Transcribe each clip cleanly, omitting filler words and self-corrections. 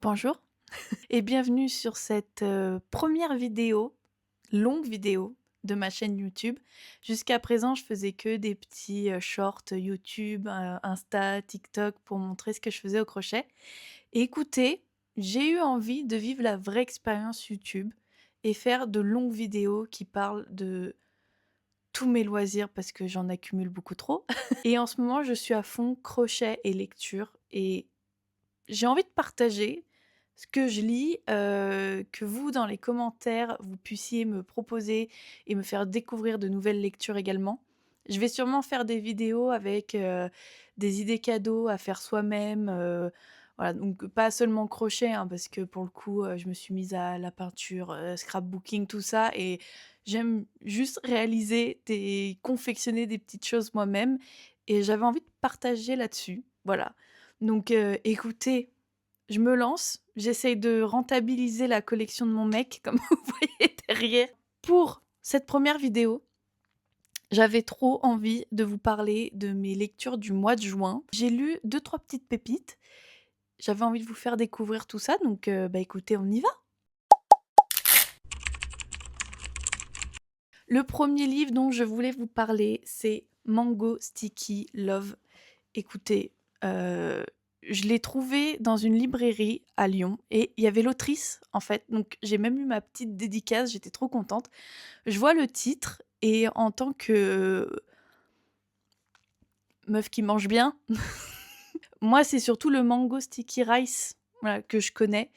Bonjour et bienvenue sur cette, première vidéo, longue vidéo de ma chaîne YouTube. Jusqu'à présent, je faisais que des petits, shorts YouTube, Insta, TikTok pour montrer ce que je faisais au crochet. Et écoutez, j'ai eu envie de vivre la vraie expérience YouTube et faire de longues vidéos qui parlent de tous mes loisirs parce que j'en accumule beaucoup trop. Et en ce moment, je suis à fond crochet et lecture et j'ai envie de partager ce que je lis, que vous, dans les commentaires, vous puissiez me proposer et me faire découvrir de nouvelles lectures également. Je vais sûrement faire des vidéos avec, des idées cadeaux à faire soi-même, voilà, donc pas seulement crochet, hein, parce que pour le coup, je me suis mise à la peinture, scrapbooking, tout ça et j'aime juste réaliser confectionner des petites choses moi-même et j'avais envie de partager là-dessus, voilà. Donc écoutez, je me lance, j'essaye de rentabiliser la collection de mon mec, comme vous voyez derrière. Pour cette première vidéo, j'avais trop envie de vous parler de mes lectures du mois de juin. J'ai lu deux trois petites pépites, j'avais envie de vous faire découvrir tout ça, donc bah, écoutez, on y va! Le premier livre dont je voulais vous parler, c'est Mango Sticky Love. Écoutez, je l'ai trouvé dans une librairie à Lyon et il y avait l'autrice, en fait, donc j'ai même eu ma petite dédicace, j'étais trop contente. Je vois le titre et en tant que meuf qui mange bien, moi, c'est surtout le mango sticky rice, voilà, que je connais,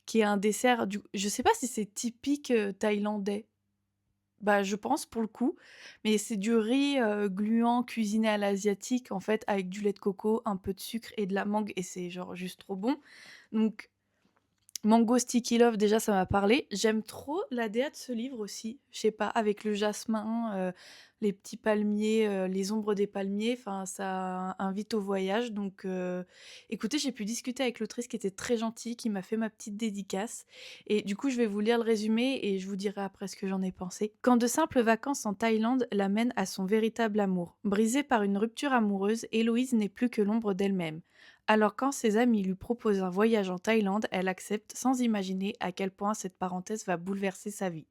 qui est un dessert je sais pas si c'est typique, thaïlandais. Bah, je pense pour le coup, mais c'est du riz, gluant cuisiné à l'asiatique, en fait, avec du lait de coco, un peu de sucre et de la mangue et c'est genre juste trop bon. Donc Mango Sticky Love, déjà, ça m'a parlé. J'aime trop la DA de ce livre aussi. Je sais pas, avec le jasmin, les petits palmiers, les ombres des palmiers, enfin, ça invite au voyage. Donc, écoutez, j'ai pu discuter avec l'autrice qui était très gentille, qui m'a fait ma petite dédicace. Et du coup, je vais vous lire le résumé et je vous dirai après ce que j'en ai pensé. Quand de simples vacances en Thaïlande l'amènent à son véritable amour. Brisée par une rupture amoureuse, Héloïse n'est plus que l'ombre d'elle-même. Alors quand ses amis lui proposent un voyage en Thaïlande, elle accepte sans imaginer à quel point cette parenthèse va bouleverser sa vie.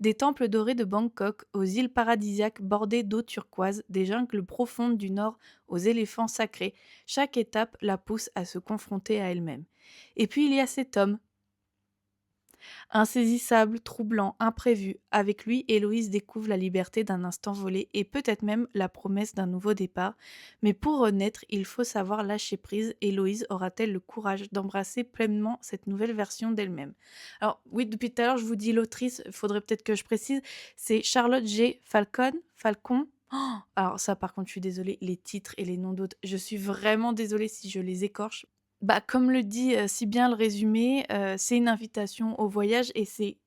Des temples dorés de Bangkok aux îles paradisiaques bordées d'eau turquoise, des jungles profondes du nord aux éléphants sacrés, chaque étape la pousse à se confronter à elle-même. Et puis il y a cet homme, insaisissable, troublant, imprévu. Avec lui, Héloïse découvre la liberté d'un instant volé et peut-être même la promesse d'un nouveau départ. Mais pour renaître, il faut savoir lâcher prise. Héloïse aura-t-elle le courage d'embrasser pleinement cette nouvelle version d'elle-même? Alors oui, depuis tout à l'heure, je vous dis l'autrice, il faudrait peut-être que je précise, c'est Charlotte G. Falcon. Oh, alors ça, par contre, je suis désolée, les titres et les noms d'autres, je suis vraiment désolée si je les écorche. Bah, comme le dit, si bien le résumé, c'est une invitation au voyage et c'est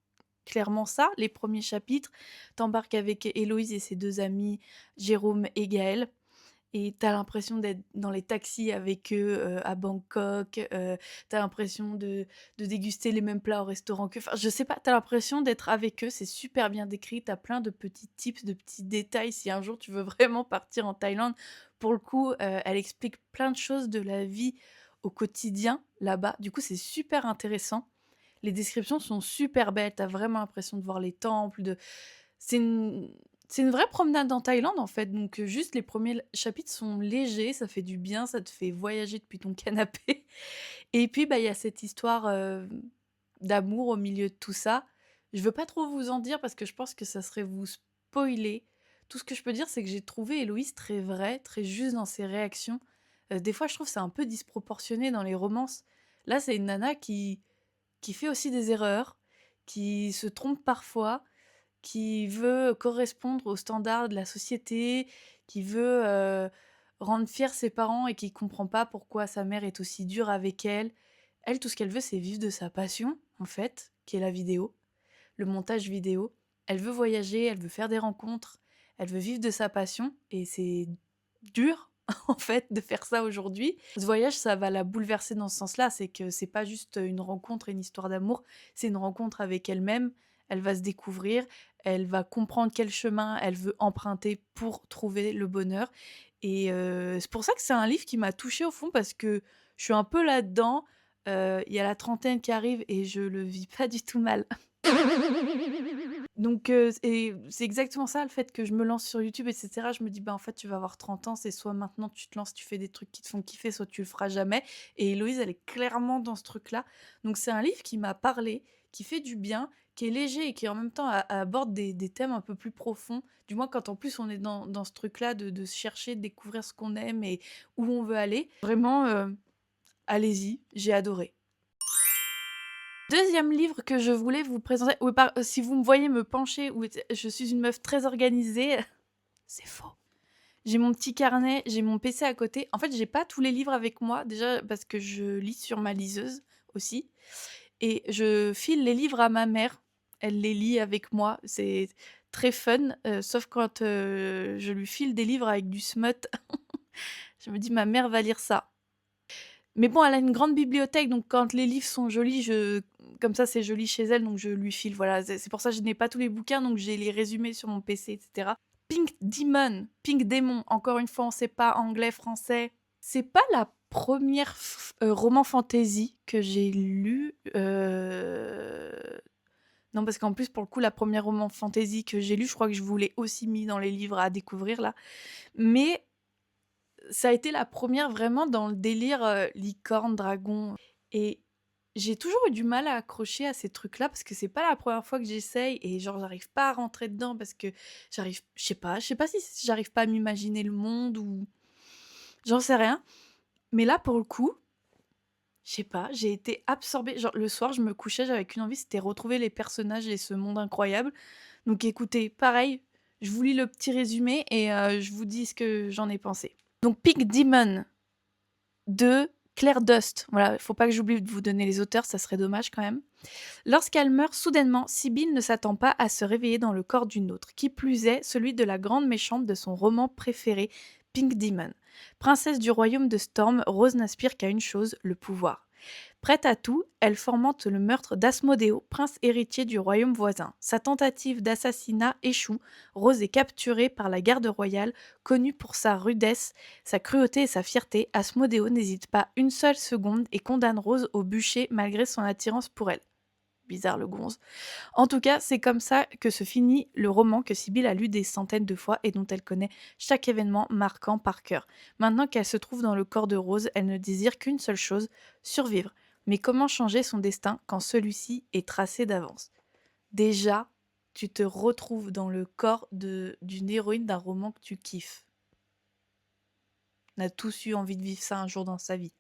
clairement ça, les premiers chapitres. T'embarques avec Héloïse et ses 2 amis, Jérôme et Gaël et t'as l'impression d'être dans les taxis avec eux, à Bangkok, tu l'impression de déguster les mêmes plats au restaurant qu'eux. Enfin, je sais pas, t'as l'impression d'être avec eux, c'est super bien décrit, t'as plein de petits tips, de petits détails si un jour tu veux vraiment partir en Thaïlande. Pour le coup, elle explique plein de choses de la vie au quotidien là-bas. Du coup, c'est super intéressant. Les descriptions sont super belles, t'as vraiment l'impression de voir les temples, c'est une c'est une vraie promenade en Thaïlande, en fait, donc juste les premiers l chapitres sont légers, ça fait du bien, ça te fait voyager depuis ton canapé et puis, bah, il y a cette histoire, d'amour au milieu de tout ça. Je veux pas trop vous en dire parce que je pense que ça serait vous spoiler. Tout ce que je peux dire, c'est que j'ai trouvé Héloïse très vraie, très juste dans ses réactions. Des fois, je trouve c'est un peu disproportionné dans les romances. Là, c'est une nana qui fait aussi des erreurs, qui se trompe parfois, qui veut correspondre aux standards de la société, qui veut, rendre fiers ses parents et qui comprend pas pourquoi sa mère est aussi dure avec elle. Elle, tout ce qu'elle veut, c'est vivre de sa passion, en fait, qui est la vidéo, le montage vidéo. Elle veut voyager, elle veut faire des rencontres, elle veut vivre de sa passion et c'est dur, en fait, de faire ça aujourd'hui. Ce voyage, ça va la bouleverser dans ce sens-là, c'est que c'est pas juste une rencontre et une histoire d'amour, c'est une rencontre avec elle-même. Elle va se découvrir, elle va comprendre quel chemin elle veut emprunter pour trouver le bonheur et c'est pour ça que c'est un livre qui m'a touchée au fond parce que je suis un peu là-dedans. Il y a la trentaine qui arrive et je le vis pas du tout mal. Donc c'est exactement ça, le fait que je me lance sur YouTube et cetera. Je me dis: «Bah, en fait, tu vas avoir 30 ans, c'est soit maintenant tu te lances, tu fais des trucs qui te font kiffer, soit tu le feras jamais» et Héloïse, elle est clairement dans ce truc-là. Donc c'est un livre qui m'a parlé, qui fait du bien, qui est léger et qui en même temps aborde des thèmes un peu plus profonds. Du moins quand en plus on est dans ce truc-là de se chercher, de découvrir ce qu'on aime et où on veut aller. Vraiment, allez-y, j'ai adoré. Deuxième livre que je voulais vous présenter, oui, si vous me voyez me pencher, oui, je suis une meuf très organisée, c'est faux. J'ai mon petit carnet, j'ai mon PC à côté. En fait, j'ai pas tous les livres avec moi, déjà parce que je lis sur ma liseuse aussi, et je file les livres à ma mère. Elle les lit avec moi, c'est très fun, sauf quand je lui file des livres avec du smut. Je me dis, ma mère va lire ça. Mais bon, elle a une grande bibliothèque, donc quand les livres sont jolis, comme ça, c'est joli chez elle, donc je lui file. Voilà, c'est pour ça que je n'ai pas tous les bouquins, donc j'ai les résumés sur mon PC, etc. Pink Demon, encore une fois, on sait pas anglais, français. C'est pas la première roman fantasy que j'ai lu. Non, parce qu'en plus, pour le coup, la première roman fantasy que j'ai lu, je crois que je vous l'ai aussi mis dans les livres à découvrir là. Mais ça a été la première vraiment dans le délire, licorne, dragon et j'ai toujours eu du mal à accrocher à ces trucs-là parce que c'est pas la première fois que j'essaye et genre j'arrive pas à rentrer dedans parce que je sais pas si j'arrive pas à m'imaginer le monde ou j'en sais rien. Mais là, pour le coup, je sais pas, j'ai été absorbée. Genre le soir, je me couchais, j'avais qu'une envie, c'était retrouver les personnages et ce monde incroyable. Donc écoutez, pareil, je vous lis le petit résumé et je vous dis ce que j'en ai pensé. Donc Pink Demon de Claire Dust. Voilà, faut pas que j'oublie de vous donner les auteurs, ça serait dommage quand même. Lorsqu'elle meurt soudainement, Sibylle ne s'attend pas à se réveiller dans le corps d'une autre, qui plus est celui de la grande méchante de son roman préféré, Pink Demon. Princesse du royaume de Storm, Rose n'aspire qu'à une chose, le pouvoir. Prête à tout, elle fomente le meurtre d'Asmodéo, prince héritier du royaume voisin. Sa tentative d'assassinat échoue, Rose est capturée par la garde royale, connue pour sa rudesse, sa cruauté et sa fierté. Asmodéo n'hésite pas une seule seconde et condamne Rose au bûcher malgré son attirance pour elle. Bizarre le gonze. En tout cas, c'est comme ça que se finit le roman que Sibylle a lu des centaines de fois et dont elle connaît chaque événement marquant par cœur. Maintenant qu'elle se trouve dans le corps de Rose, elle ne désire qu'une seule chose, survivre. Mais comment changer son destin quand celui-ci est tracé d'avance? Déjà, tu te retrouves dans le corps d'une héroïne d'un roman que tu kiffes. On a tous eu envie de vivre ça un jour dans sa vie.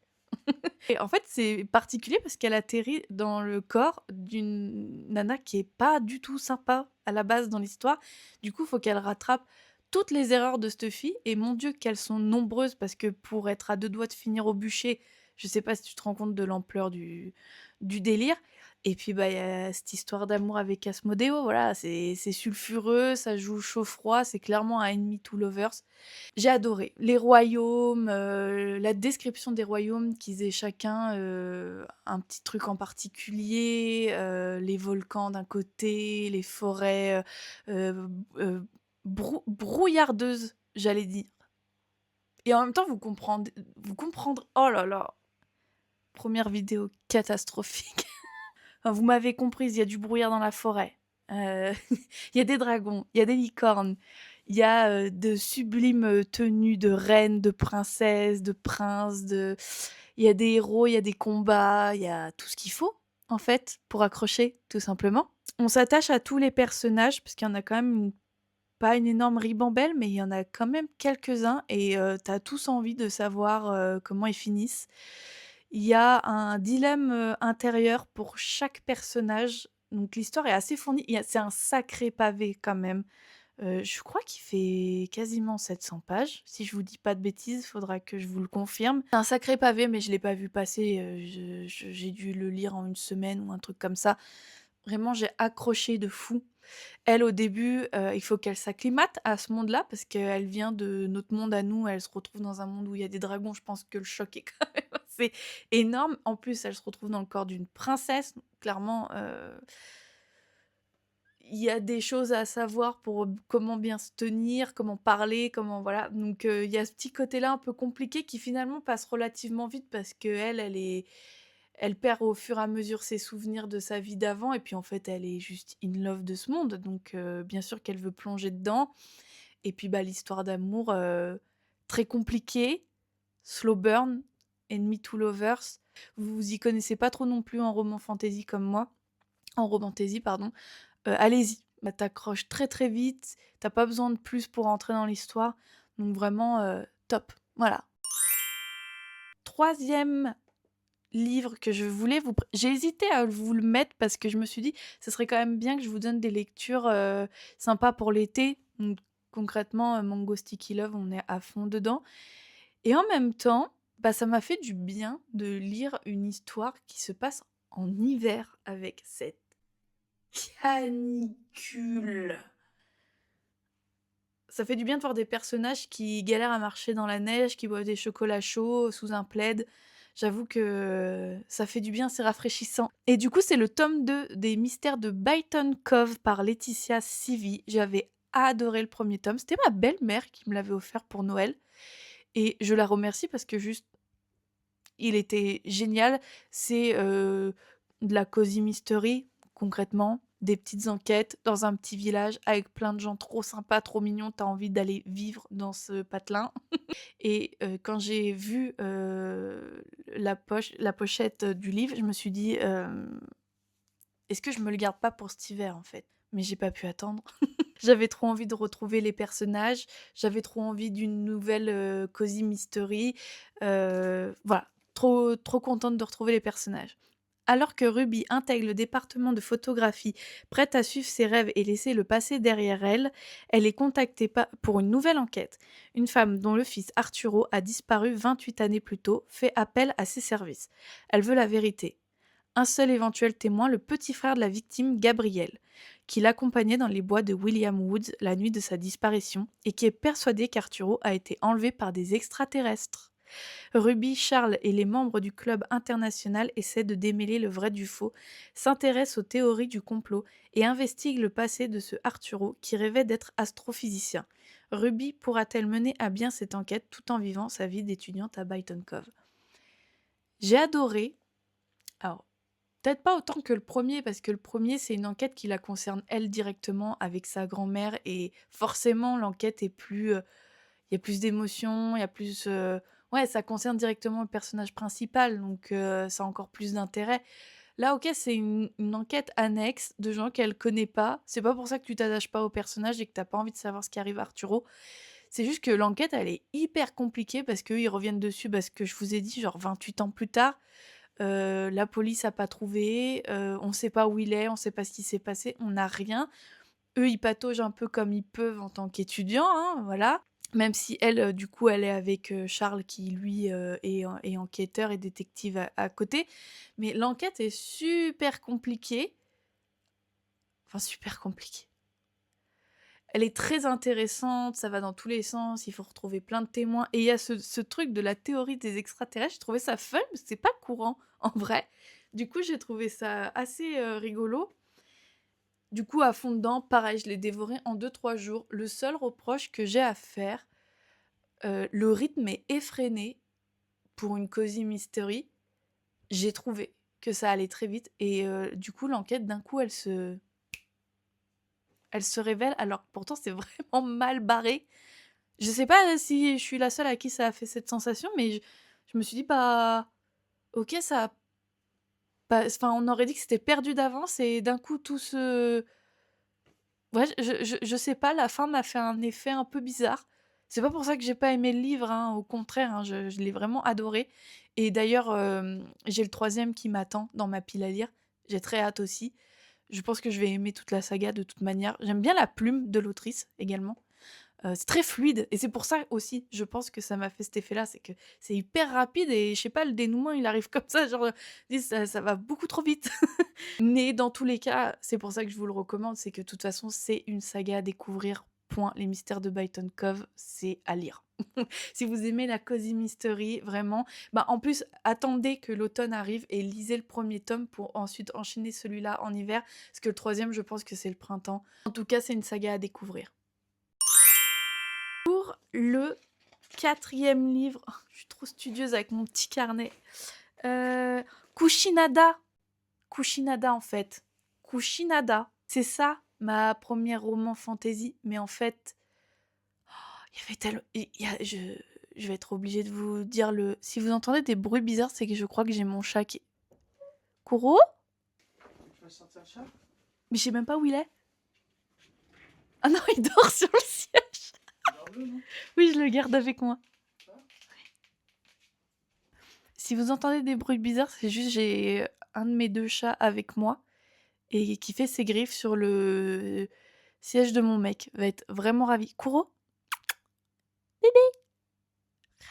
Et en fait, c'est particulier parce qu'elle atterrit dans le corps d'une nana qui est pas du tout sympa à la base dans l'histoire. Du coup, il faut qu'elle rattrape toutes les erreurs de cette fille. Et mon Dieu, qu'elles sont nombreuses parce que pour être à deux doigts de finir au bûcher, je sais pas si tu te rends compte de l'ampleur du délire. Et puis, bah, il y a cette histoire d'amour avec Asmodéo. Voilà, c'est sulfureux, ça joue chaud-froid, c'est clairement un enemy to lovers. J'ai adoré. Les royaumes, la description des royaumes, qu'ils aient chacun un petit truc en particulier, les volcans d'un côté, les forêts brouillardeuses, j'allais dire. Et en même temps, vous comprendre. Oh là là, première vidéo catastrophique. Enfin, vous m'avez comprise, il y a du brouillard dans la forêt. Il y a des dragons, il y a des licornes, il y a de sublimes tenues de reines, de princesses, de princes, il y a des héros, il y a des combats, il y a tout ce qu'il faut, en fait, pour accrocher, tout simplement. On s'attache à tous les personnages, parce qu'il y en a quand même pas une énorme ribambelle, mais il y en a quand même quelques-uns, et t'as tous envie de savoir comment ils finissent. Il y a un dilemme intérieur pour chaque personnage. Donc l'histoire est assez fournie. C'est un sacré pavé quand même. Je crois qu'il fait quasiment 700 pages. Si je vous dis pas de bêtises, il faudra que je vous le confirme. C'est un sacré pavé, mais je l'ai pas vu passer. J'ai dû le lire en une semaine ou un truc comme ça. Vraiment, j'ai accroché de fou. Elle, au début, il faut qu'elle s'acclimate à ce monde-là parce qu'elle vient de notre monde à nous. Elle se retrouve dans un monde où il y a des dragons. Je pense que le choc est quand même assez énorme. En plus, elle se retrouve dans le corps d'une princesse. Clairement, il y a des choses à savoir pour comment bien se tenir, comment parler, comment voilà. Donc il y a ce petit côté-là un peu compliqué qui finalement passe relativement vite parce qu'elle, elle est Elle perd au fur et à mesure ses souvenirs de sa vie d'avant et puis, en fait, elle est juste in love de ce monde donc bien sûr qu'elle veut plonger dedans et puis, bah, l'histoire d'amour, très compliquée, slow burn, enemy to lovers. Vous y connaissez pas trop non plus en roman fantasy comme moi en romantaisie pardon, allez-y. Bah, tu très, très vite, t'as pas besoin de plus pour entrer dans l'histoire, donc vraiment, top. Voilà. Troisième livre que je voulais vous pr j'ai hésité à vous le mettre parce que je me suis dit: «Ce serait quand même bien que je vous donne des lectures, sympas pour l'été». Donc concrètement, Mango Sticky Love, on est à fond dedans et en même temps, bah, ça m'a fait du bien de lire une histoire qui se passe en hiver avec cette canicule. Ça fait du bien de voir des personnages qui galèrent à marcher dans la neige, qui boivent des chocolats chauds sous un plaid. J'avoue que ça fait du bien, c'est rafraîchissant. Et du coup, c'est le tome 2 des Mystères de Byton Cove par Laetitia Sivi. J'avais adoré le premier tome. C'était ma belle-mère qui me l'avait offert pour Noël. Et je la remercie parce que juste, il était génial. C'est de la cozy mystery, concrètement, des petites enquêtes dans un petit village avec plein de gens trop sympas, trop mignons. T'as envie d'aller vivre dans ce patelin. Et quand j'ai vu la pochette du livre, je me suis dit est-ce que je me le garde pas pour cet hiver en fait? Mais j'ai pas pu attendre. J'avais trop envie de retrouver les personnages, j'avais trop envie d'une nouvelle cozy mystery. Voilà, trop contente de retrouver les personnages. Alors que Ruby intègre le département de photographie, prête à suivre ses rêves et laisser le passé derrière elle, elle est contactée pour une nouvelle enquête. Une femme dont le fils Arturo a disparu 28 années plus tôt fait appel à ses services. Elle veut la vérité. Un seul éventuel témoin, le petit frère de la victime, Gabriel, qui l'accompagnait dans les bois de William Woods la nuit de sa disparition et qui est persuadé qu'Arturo a été enlevé par des extraterrestres. Ruby, Charles et les membres du club international essaient de démêler le vrai du faux, s'intéressent aux théories du complot et investiguent le passé de ce Arturo qui rêvait d'être astrophysicien. Ruby pourra-t-elle mener à bien cette enquête tout en vivant sa vie d'étudiante à Byton Cove? J'ai adoré. Alors, peut-être pas autant que le premier, parce que le premier, c'est une enquête qui la concerne elle directement avec sa grand-mère, et forcément, l'enquête est plus. Il y a plus d'émotions, il y a plus. Ouais, ça concerne directement le personnage principal, donc ça a encore plus d'intérêt. Là, ok, c'est une enquête annexe de gens qu'elle connaît pas. C'est pas pour ça que tu t'attaches pas au personnage et que t'as pas envie de savoir ce qui arrive à Arturo. C'est juste que l'enquête, elle est hyper compliquée parce qu'ils reviennent dessus, parce que je vous ai dit, genre 28 ans plus tard. La police a pas trouvé, on sait pas où il est, on sait pas ce qui s'est passé, on n'a rien. Eux, ils pataugent un peu comme ils peuvent en tant qu'étudiants, hein, voilà. Même si elle, du coup, elle est avec Charles qui, lui, est enquêteur et détective à côté. Mais l'enquête est super compliquée. Enfin, super compliquée. Elle est très intéressante, ça va dans tous les sens, il faut retrouver plein de témoins. Et il y a ce truc de la théorie des extraterrestres, j'ai trouvé ça fun, parce que c'est pas courant en vrai. Du coup, j'ai trouvé ça assez rigolo. Du coup, à fond dedans, pareil, je l'ai dévoré en 2-3 jours. Le seul reproche que j'ai à faire, le rythme est effréné pour une cozy mystery. J'ai trouvé que ça allait très vite et du coup, l'enquête, d'un coup, elle se révèle, alors que pourtant, c'est vraiment mal barré. Je sais pas si je suis la seule à qui ça a fait cette sensation, mais je me suis dit, bah, ok, ça. Enfin, on aurait dit que c'était perdu d'avance et d'un coup, tout se. Ouais, je sais pas, la fin m'a fait un effet un peu bizarre. C'est pas pour ça que j'ai pas aimé le livre, hein, au contraire, hein, je l'ai vraiment adoré. Et d'ailleurs, j'ai le troisième qui m'attend dans ma pile à lire. J'ai très hâte aussi. Je pense que je vais aimer toute la saga de toute manière. J'aime bien la plume de l'autrice également. C'est très fluide et c'est pour ça aussi, je pense que ça m'a fait cet effet-là, c'est que c'est hyper rapide et je sais pas, le dénouement, il arrive comme ça, genre, ça va beaucoup trop vite. Mais dans tous les cas, c'est pour ça que je vous le recommande, c'est que de toute façon, c'est une saga à découvrir. Point. Les mystères de Byton Cove, c'est à lire. Si vous aimez la cozy mystery, vraiment. Bah, en plus, attendez que l'automne arrive et lisez le premier tome pour ensuite enchaîner celui-là en hiver. Parce que le troisième, je pense que c'est le printemps. En tout cas, c'est une saga à découvrir. Pour le quatrième livre, oh, je suis trop studieuse avec mon petit carnet. Kushinada. Kushinada, en fait. Kushinada. C'est ça, ma première roman fantasy. Mais en fait, il y avait tellement... Je vais être obligée de vous dire le... Si vous entendez des bruits bizarres, c'est que je crois que j'ai mon chat qui... Kuro? Tu vas sortir le chat? Mais je sais même pas où il est. Ah non, il dort sur le siège. Garde-le, non? Oui, je le garde avec moi. Ça? Si vous entendez des bruits bizarres, c'est juste j'ai un de mes deux chats avec moi et qui fait ses griffes sur le siège de mon mec. Va être vraiment ravi. Kuro? Bébé?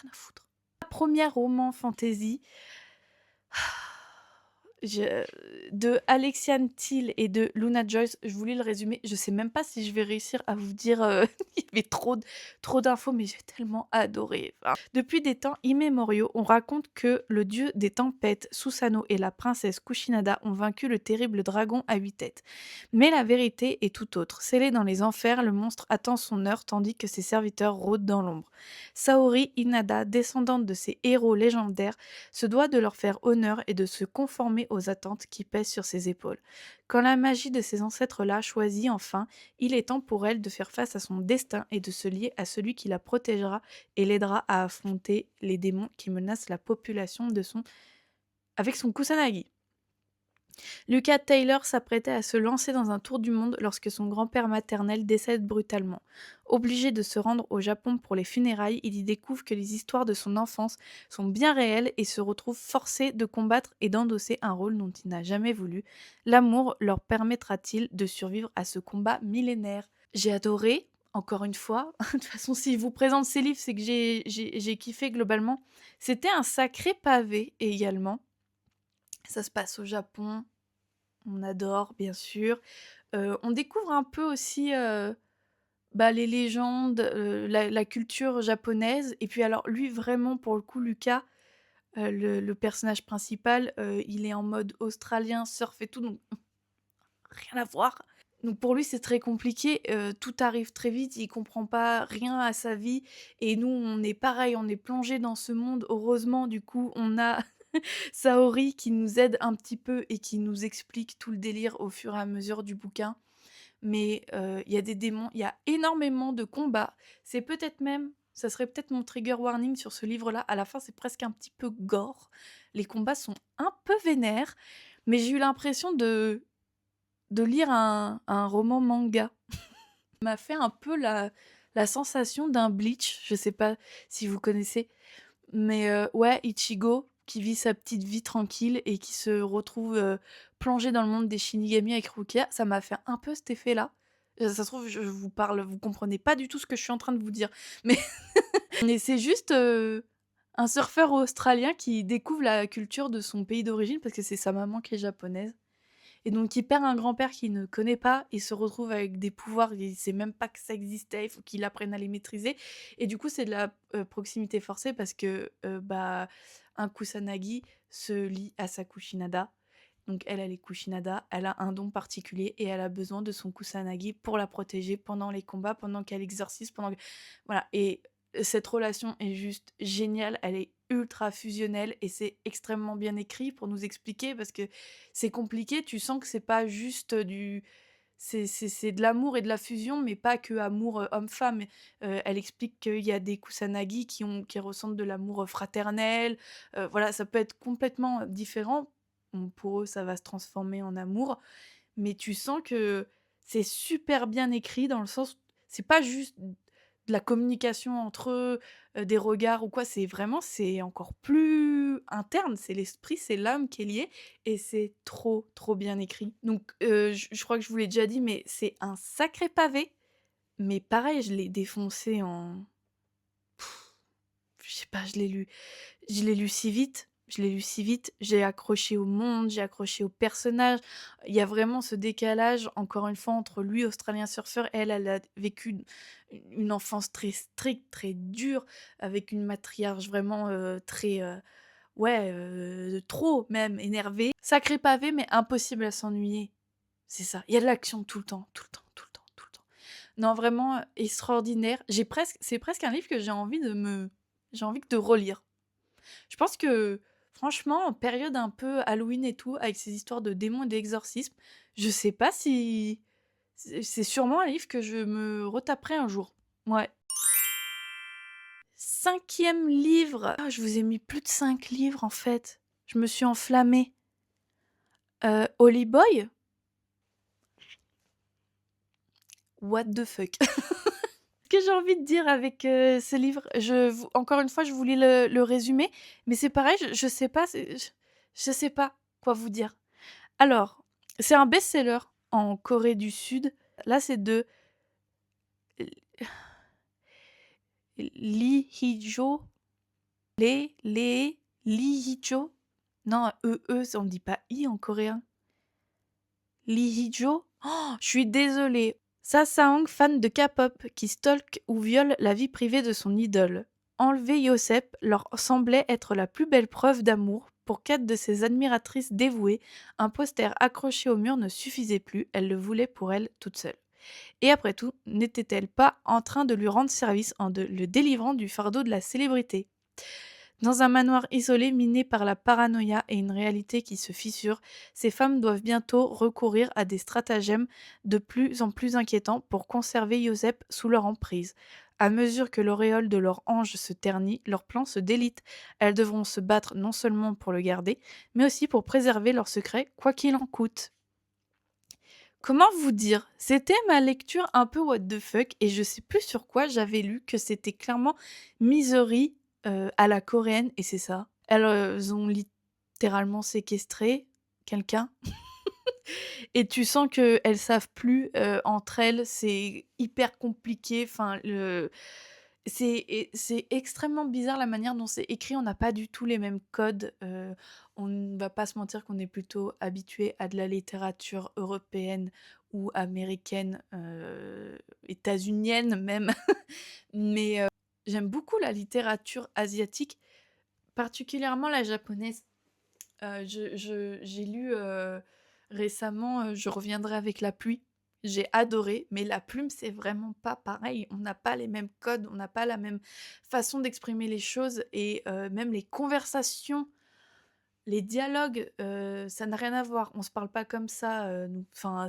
Rien à foutre. Ma première roman fantasy de Alexiane Thiel et de Luna Joyce, je voulais le résumer. Je sais même pas si je vais réussir à vous dire. Il y avait trop d'infos, mais j'ai tellement adoré. Enfin, depuis des temps immémoriaux, on raconte que le dieu des tempêtes, Susanoo, et la princesse Kushinada ont vaincu le terrible dragon à 8 têtes. Mais la vérité est tout autre. Scellé dans les enfers, le monstre attend son heure tandis que ses serviteurs rôdent dans l'ombre. Saori Inada, descendante de ces héros légendaires, se doit de leur faire honneur et de se conformer aux attentes qui pèsent sur ses épaules. Quand la magie de ses ancêtres-là choisit enfin, il est temps pour elle de faire face à son destin et de se lier à celui qui la protégera et l'aidera à affronter les démons qui menacent la population avec son Kusanagi. Lucas Taylor s'apprêtait à se lancer dans un tour du monde lorsque son grand-père maternel décède brutalement. Obligé de se rendre au Japon pour les funérailles, il y découvre que les histoires de son enfance sont bien réelles et se retrouve forcé de combattre et d'endosser un rôle dont il n'a jamais voulu. L'amour leur permettra-t-il de survivre à ce combat millénaire? J'ai adoré, encore une fois. De toute façon, si je vous présente ces livres, c'est que j'ai kiffé globalement. C'était un sacré pavé également. Ça se passe au Japon, on adore bien sûr. On découvre un peu aussi, les légendes, la culture japonaise et puis alors lui vraiment pour le coup Lucas, le personnage principal, il est en mode australien, surf et tout donc rien à voir. Donc pour lui c'est très compliqué, tout arrive très vite, il comprend pas rien à sa vie et nous on est pareil, on est plongés dans ce monde. Heureusement du coup on a Saori qui nous aide un petit peu et qui nous explique tout le délire au fur et à mesure du bouquin. Mais il y a des démons, il y a énormément de combats. C'est peut-être même, ça serait peut-être mon trigger warning sur ce livre-là. À la fin, c'est presque un petit peu gore. Les combats sont un peu vénères, mais j'ai eu l'impression de lire un roman manga. Ça m'a fait un peu la sensation d'un Bleach. Je sais pas si vous connaissez. Mais ouais, Ichigo qui vit sa petite vie tranquille et qui se retrouve plongé dans le monde des Shinigami avec Rukia, ça m'a fait un peu cet effet-là. Ça se trouve, je vous parle, vous comprenez pas du tout ce que je suis en train de vous dire. Mais, mais c'est juste un surfeur australien qui découvre la culture de son pays d'origine parce que c'est sa maman qui est japonaise. Et donc il perd un grand-père qu'il ne connaît pas, il se retrouve avec des pouvoirs, il sait même pas que ça existait, il faut qu'il apprenne à les maîtriser. Et du coup c'est de la proximité forcée parce que un Kusanagi se lie à sa Kushinada. Donc elle est Kushinada, elle a un don particulier et elle a besoin de son Kusanagi pour la protéger pendant les combats, pendant qu'elle exorcise, Voilà, et cette relation est juste géniale, elle est ultra fusionnelle et c'est extrêmement bien écrit pour nous expliquer parce que c'est compliqué, tu sens que c'est pas juste du... C'est de l'amour et de la fusion, mais pas que amour homme-femme. Elle explique qu'il y a des Kusanagi qui ressentent de l'amour fraternel. Voilà, ça peut être complètement différent. Bon, pour eux, ça va se transformer en amour. Mais tu sens que c'est super bien écrit dans le sens... C'est pas juste de la communication entre eux, des regards ou quoi, c'est encore plus interne, c'est l'esprit, c'est l'âme qui est liée et c'est trop, trop bien écrit. Donc je crois que je vous l'ai déjà dit, mais c'est un sacré pavé, mais pareil, je l'ai défoncé en... Je sais pas, je l'ai lu si vite. Je l'ai lu si vite, j'ai accroché au monde, j'ai accroché au personnage. Il y a vraiment ce décalage, encore une fois, entre lui, Australien surfeur, elle a vécu une enfance très stricte, très dure, avec une matriarche vraiment très, ouais, trop même, énervée. Sacré pavé, mais impossible à s'ennuyer. C'est ça. Il y a de l'action tout le temps, tout le temps, tout le temps, tout le temps. Non, vraiment extraordinaire. C'est presque un livre que j'ai envie de relire. Je pense que Franchement, en période un peu Halloween et tout, avec ces histoires de démons et d'exorcisme, je sais pas si c'est sûrement un livre que je me retaperai un jour. Ouais. 5e livre. Ah, je vous ai mis plus de 5 livres en fait. Je me suis enflammée. Holly Boy? What the fuck? Que j'ai envie de dire avec ce livre, encore une fois, je voulais le résumer, mais c'est pareil, je sais pas, je sais pas quoi vous dire. Alors, c'est un best-seller en Corée du Sud. Là, c'est de Lee Hee-jo. Lee Hee-jo. Non, on dit pas I en coréen. Lee Hee-jo. Oh, je suis désolée. Sasaeng, fan de K-pop, qui stalk ou viole la vie privée de son idole. Enlever Yosep leur semblait être la plus belle preuve d'amour. Pour 4 de ses admiratrices dévouées, un poster accroché au mur ne suffisait plus, elle le voulait pour elle toute seule. Et après tout, n'était-elle pas en train de lui rendre service en le délivrant du fardeau de la célébrité? Dans un manoir isolé miné par la paranoïa et une réalité qui se fissure, ces femmes doivent bientôt recourir à des stratagèmes de plus en plus inquiétants pour conserver Joseph sous leur emprise. À mesure que l'auréole de leur ange se ternit, leur plan se délite. Elles devront se battre non seulement pour le garder, mais aussi pour préserver leur secret, quoi qu'il en coûte. Comment vous dire? C'était ma lecture un peu what the fuck et je sais plus sur quoi j'avais lu que c'était clairement Misery à la coréenne et c'est ça. Elles ont littéralement séquestré quelqu'un et tu sens qu'elles savent plus entre elles, c'est hyper compliqué. Enfin, c'est extrêmement bizarre la manière dont c'est écrit. On n'a pas du tout les mêmes codes. On ne va pas se mentir qu'on est plutôt habitué à de la littérature européenne ou américaine, états-unienne même. Mais j'aime beaucoup la littérature asiatique, particulièrement la japonaise. J'ai lu récemment Je reviendrai avec la pluie. J'ai adoré, mais la plume, c'est vraiment pas pareil. On n'a pas les mêmes codes, on n'a pas la même façon d'exprimer les choses et même les conversations, les dialogues, ça n'a rien à voir. On se parle pas comme ça, nous. Enfin,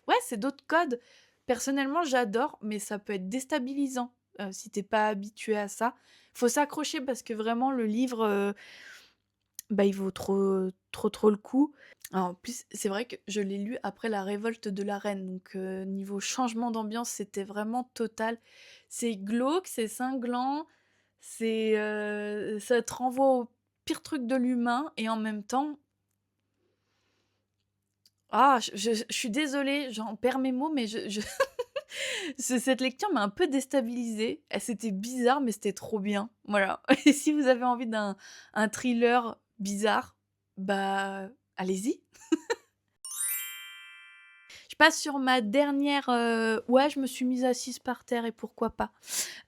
ouais, c'est d'autres codes. Personnellement, j'adore, mais ça peut être déstabilisant si t'es pas habitué à ça. Faut s'accrocher parce que vraiment le livre, bah, il vaut trop le coup. Alors, en plus, c'est vrai que je l'ai lu après la révolte de la reine, donc niveau changement d'ambiance, c'était vraiment total. C'est glauque, c'est cinglant, ça te renvoie au pire truc de l'humain et en même temps, ah, je suis désolée, j'en perds mes mots, mais cette lecture m'a un peu déstabilisée. C'était bizarre, mais c'était trop bien. Voilà. Et si vous avez envie d'un un thriller bizarre, bah allez-y. Je passe sur ma dernière. Ouais, je me suis mise assise par terre et pourquoi pas.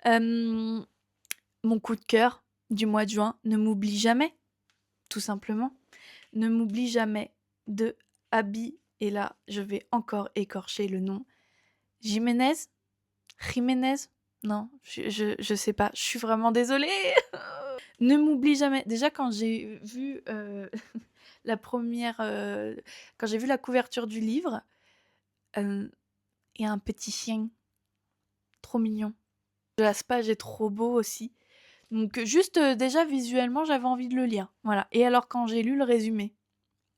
Mon coup de cœur du mois de juin, Ne m'oublie jamais, tout simplement. Ne m'oublie jamais de Abby. Et là, je vais encore écorcher le nom. Jiménez? Jiménez? Non, je sais pas. Je suis vraiment désolée. Ne m'oublie jamais. Déjà, quand j'ai vu la première. Quand j'ai vu la couverture du livre, il y a un petit chien trop mignon. La page est trop beau aussi. Donc, juste déjà visuellement, j'avais envie de le lire. Voilà. Et alors, quand j'ai lu le résumé,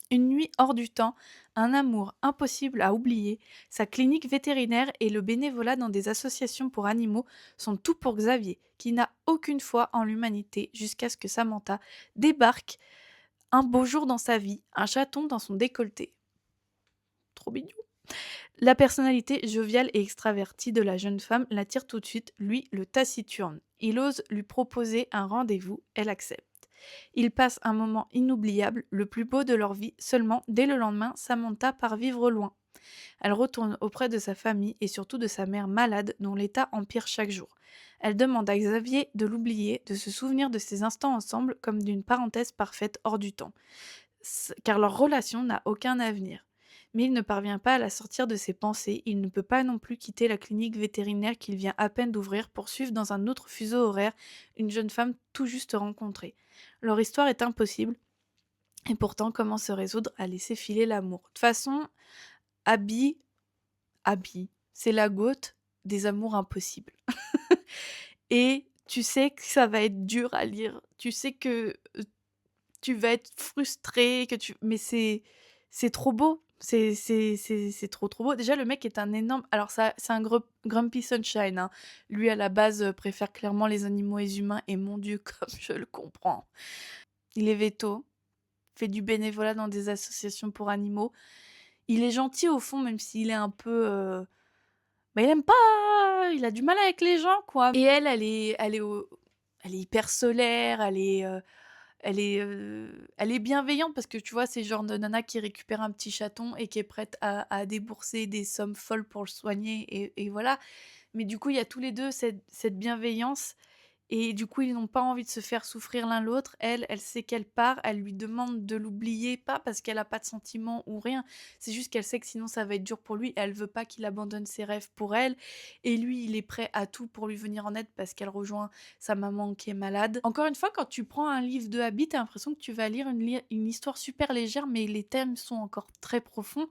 une nuit hors du temps, un amour impossible à oublier, sa clinique vétérinaire et le bénévolat dans des associations pour animaux sont tout pour Xavier, qui n'a aucune foi en l'humanité jusqu'à ce que Samantha débarque un beau jour dans sa vie, un chaton dans son décolleté. Trop mignon. La personnalité joviale et extravertie de la jeune femme l'attire tout de suite, lui le taciturne. Il ose lui proposer un rendez-vous, elle accepte. Ils passent un moment inoubliable, le plus beau de leur vie, seulement dès le lendemain, Samantha part vivre loin. Elle retourne auprès de sa famille et surtout de sa mère malade dont l'état empire chaque jour. Elle demande à Xavier de l'oublier, de se souvenir de ces instants ensemble comme d'une parenthèse parfaite hors du temps, car leur relation n'a aucun avenir. Mais il ne parvient pas à la sortir de ses pensées, il ne peut pas non plus quitter la clinique vétérinaire qu'il vient à peine d'ouvrir pour suivre dans un autre fuseau horaire une jeune femme tout juste rencontrée. Leur histoire est impossible, et pourtant comment se résoudre à laisser filer l'amour? De toute façon, Abby, Abby, c'est la goat des amours impossibles. Et tu sais que ça va être dur à lire, tu sais que tu vas être frustré, mais c'est trop beau, c'est trop, trop beau. Déjà, le mec est un énorme alors ça c'est un grumpy sunshine, hein. Lui, à la base, préfère clairement les animaux et les humains et mon Dieu, comme je le comprends. Il est véto, fait du bénévolat dans des associations pour animaux. Il est gentil au fond, même s'il est un peu, bah, il aime pas, il a du mal avec les gens, quoi. Et elle est hyper solaire, elle est bienveillante parce que tu vois, c'est le genre de nana qui récupère un petit chaton et qui est prête à débourser des sommes folles pour le soigner et voilà. Mais du coup, il y a tous les 2 cette bienveillance et du coup, ils n'ont pas envie de se faire souffrir l'un l'autre. Elle sait qu'elle part, elle lui demande de l'oublier, pas parce qu'elle a pas de sentiments ou rien, c'est juste qu'elle sait que sinon ça va être dur pour lui. Elle veut pas qu'il abandonne ses rêves pour elle et lui, il est prêt à tout pour lui venir en aide parce qu'elle rejoint sa maman qui est malade. Encore une fois, quand tu prends un livre de Abby, tu l'impression que tu vas lire une histoire super légère, mais les thèmes sont encore très profonds.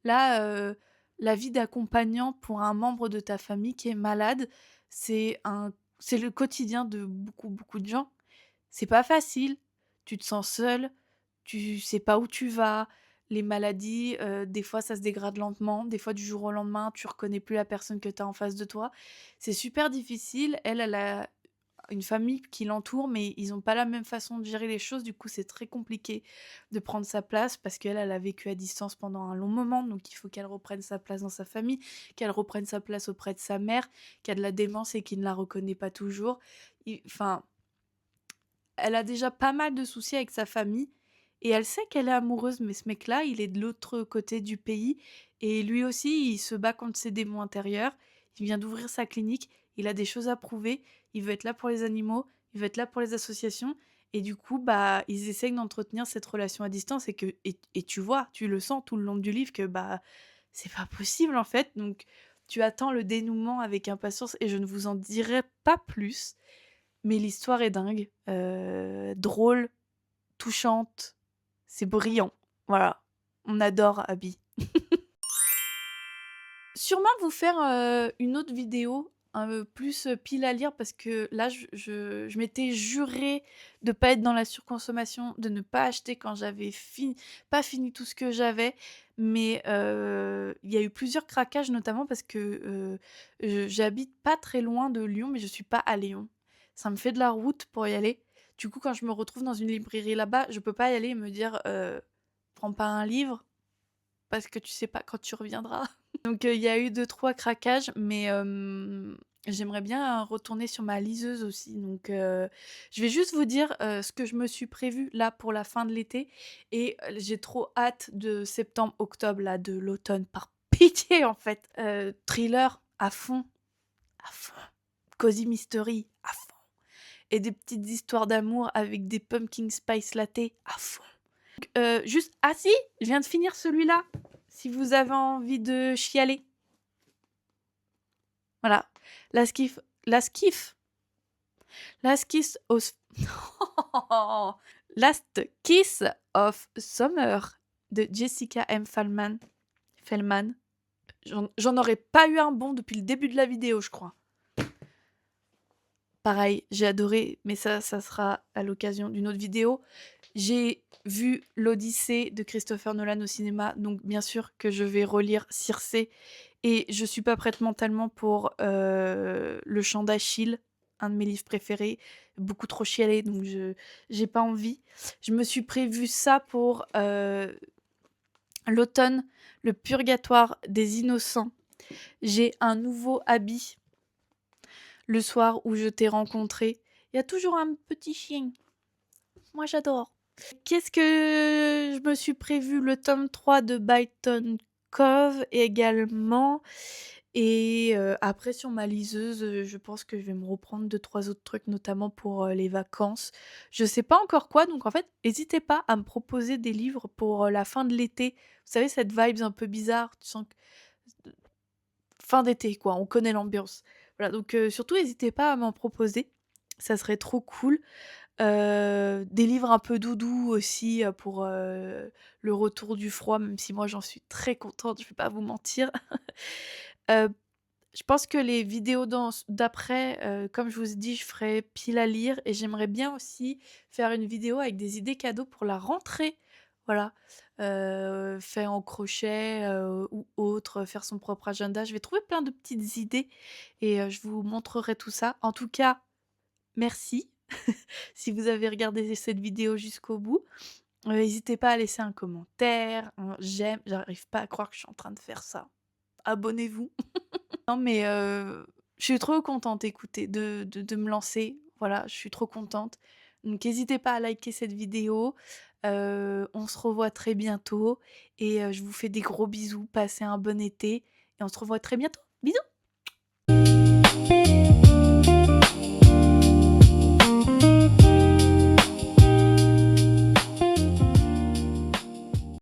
Là, la vie d'accompagnant pour un membre de ta famille qui est malade, c'est un c'est le quotidien de beaucoup, beaucoup de gens. C'est pas facile, tu te sens seul, tu sais pas où tu vas. Les maladies, des fois ça se dégrade lentement, des fois du jour au lendemain, tu reconnais plus la personne que tu as en face de toi. C'est super difficile. Elle a une famille qui l'entoure, mais ils ont pas la même façon de gérer les choses. Du coup, c'est très compliqué de prendre sa place parce qu'elle, elle a vécu à distance pendant un long moment. Donc, il faut qu'elle reprenne sa place dans sa famille, qu'elle reprenne sa place auprès de sa mère, qui a de la démence et qui ne la reconnaît pas toujours. Enfin, elle a déjà pas mal de soucis avec sa famille et elle sait qu'elle est amoureuse, mais ce mec-là, il est de l'autre côté du pays et lui aussi, il se bat contre ses démons intérieurs. Il vient d'ouvrir sa clinique, il a des choses à prouver, il veut être là pour les animaux, il veut être là pour les associations et du coup, bah, ils essayent d'entretenir cette relation à distance et tu vois, tu le sens tout le long du livre que bah c'est pas possible en fait. Donc tu attends le dénouement avec impatience et je ne vous en dirai pas plus. Mais l'histoire est dingue, drôle, touchante, c'est brillant. Voilà, on adore Abby. Sûrement vous faire, une autre vidéo, plus, pile à lire parce que là je m'étais jurée de pas être dans la surconsommation, de ne pas acheter quand j'avais pas fini tout ce que j'avais. Mais, il y a eu plusieurs craquages notamment parce que, j'habite pas très loin de Lyon, mais je suis pas à Lyon. Ça me fait de la route pour y aller. Du coup, quand je me retrouve dans une librairie là-bas, je peux pas y aller et me dire, «Prends pas un livre parce que tu sais pas quand tu reviendras». Donc il y a eu deux trois craquages, mais j'aimerais bien retourner sur ma liseuse aussi. Donc je vais juste vous dire, ce que je me suis prévu là pour la fin de l'été et j'ai trop hâte de septembre-octobre là, de l'automne, par pitié en fait. Thriller à fond. Cozy mystery à fond et des petites histoires d'amour avec des pumpkin spice latte à fond. Donc juste ah si! Je viens de finir celui-là, si vous avez envie de chialer. Voilà. Last Kiss Last Kiss Last Kiss of Last Kiss of Summer de Jessica M. Fellman. J'en aurais pas eu un bon depuis le début de la vidéo, je crois. Pareil, j'ai adoré, mais ça sera à l'occasion d'une autre vidéo. J'ai vu l'Odyssée de Christopher Nolan au cinéma, donc bien sûr que je vais relire Circe et je suis pas prête mentalement pour Le Chant d'Achille, un de mes livres préférés, beaucoup trop chialé, donc j'ai pas envie. Je me suis prévu ça pour l'automne, Le Purgatoire des Innocents. J'ai un nouveau habit le soir où je t'ai rencontré. Il y a toujours un petit chien. Moi j'adore. Qu'est-ce que je me suis prévu? Le tome 3 de Byton Cove également. et après sur ma liseuse, je pense que je vais me reprendre deux trois autres trucs, notamment pour, les vacances. Je sais pas encore quoi, donc en fait, hésitez pas à me proposer des livres pour, la fin de l'été. Vous savez cette vibes un peu bizarre, tu sens que fin d'été quoi, on connaît l'ambiance. Voilà donc surtout hésitez pas à m'en proposer, ça serait trop cool. Des livres un peu doudous aussi, pour, le retour du froid, même si moi j'en suis très contente, je vais pas vous mentir. Heu, je pense que les vidéos d'après, comme je vous ai dit, je ferai pile à lire et j'aimerais bien aussi faire une vidéo avec des idées cadeaux pour la rentrée. Voilà, fait en crochet, ou autre, faire son propre agenda. Je vais trouver plein de petites idées et je vous montrerai tout ça. En tout cas, merci si vous avez regardé cette vidéo jusqu'au bout. Hésitez pas à laisser un commentaire, un j'aime, j'arrive pas à croire que je suis en train de faire ça. Abonnez-vous. Non mais je suis trop contente, écoutez, de me lancer. Voilà, je suis trop contente. Donc hésitez pas à liker cette vidéo. On se revoit très bientôt et je vous fais des gros bisous. Passez un bon été et on se revoit très bientôt. Bisous!